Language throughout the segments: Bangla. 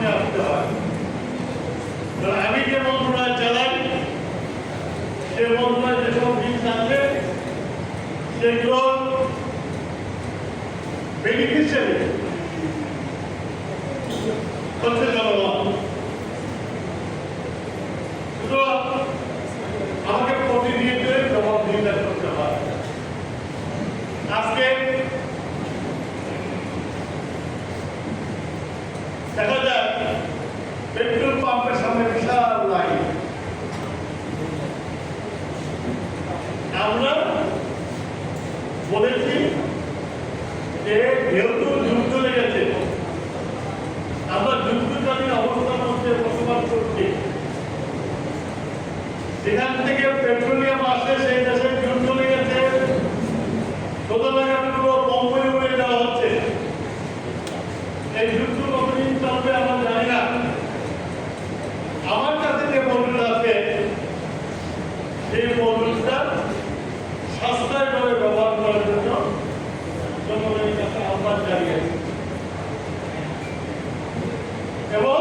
সামনে আসতে হয়। আমি যে মন্ত্রণালয় চালাই সে মন্ত্রণালয় যেসব জিনিস আছে সেগুলো বেনিফিশিয়ারি হচ্ছে জনগণ। আমাকে প্রতিনিয়ত জবাবদিহিতা করতে হয়। আজকে দেখা যায় পেট্রোল পাম্পের সামনে বিশাল লাইন। আমরা বলেছি যে যেহেতু যুদ্ধ লেগেছে, আমরা যুদ্ধকালীন অবস্থার মধ্যে বসবাস করছি, সেখান থেকে পেট্রোলিয়াম আসে, সেই দেশে যুদ্ধ লেগেছে, শোধনাগারগুলো বম্বে উড়ে দেওয়া হচ্ছে। এই যুদ্ধ কতদিন চলবে আমরা জানি না। আমার কাছে যে মজুদ আছে সেই মজুদটা সাশ্রয়ভাবে ব্যবহার করার জন্য জনগণের কাছে আহ্বান জানিয়েছি এবং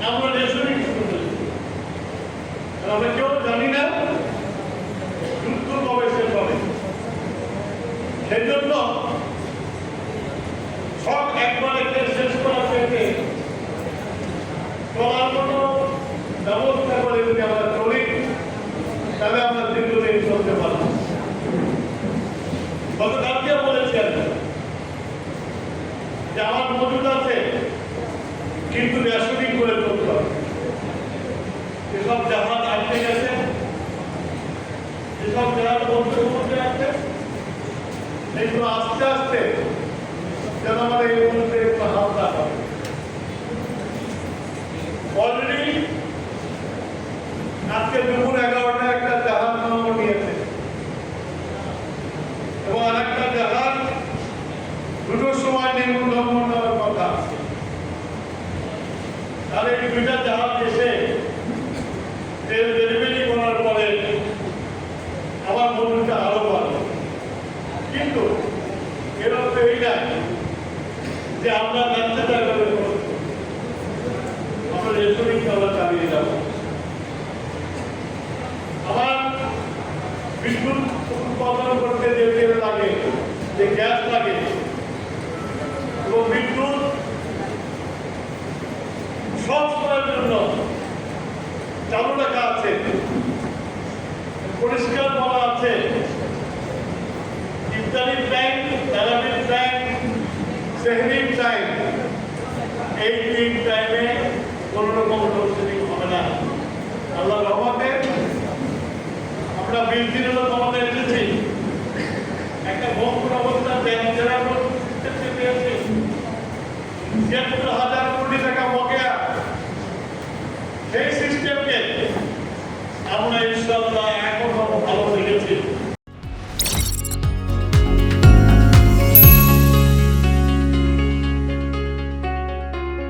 আমরা রেশনিং শুরু করেছি। আমরা কেউ জানি না যুদ্ধ কবে শেষ হবে, সেজন্য সব একবারে শেষ করা থেকে চলার মতো ব্যবস্থা করে যদি আমরা চলি তাহলে আমরা দীর্ঘদিন চলতে পারব। গতকালকে বলেছেন যে আমার মজুদ আছে কিন্তু রেশনিং করে চলতে হবে। যেসব জাহাজ আটকে গেছে, যেসব জাহাজ বন্ধে আছে, এগুলো আস্তে আস্তে যেন আমার এই মুহূর্তে একটু হাত রাখা হবে। অলরেডি আজকে দুপুর 11টায় একটা জাহাজ নম্বর নিয়েছে এবং আরেকটা জাহাজ 2টোর সময় নির্মূল নম্বর নেওয়ার কথা। তাহলে এই দুইটা জাহাজ এসে তেল ডেলিভারি করার পরে আমার মজুদটা আরো বাড়বে। কিন্তু এর অর্থ এই না যে আমরা জানতে চাইবে আমরা রেশনিং আমরা চালিয়ে যাব। আমার বিদ্যুৎ উৎপাদন করতে যে তেল লাগে, যে গ্যাস লাগে এবং বিদ্যুৎ সব সময়ের জন্য চালু রাখা আছে, পরিষ্কার করা আছে। ইফতারির টাইম, তারাবির টাইম, সেহরির টাইম, এই 3 টাইমে কোনো রকম লোডশেডিং হবে না। আল্লাহ রহমতে আমরা 20 দিনের ক্ষমতা এসেছি, একটা বঙ্কুর অবস্থা জেলা পেয়েছি ৭৬,০০০ কোটি টাকা বকেয়া। সেই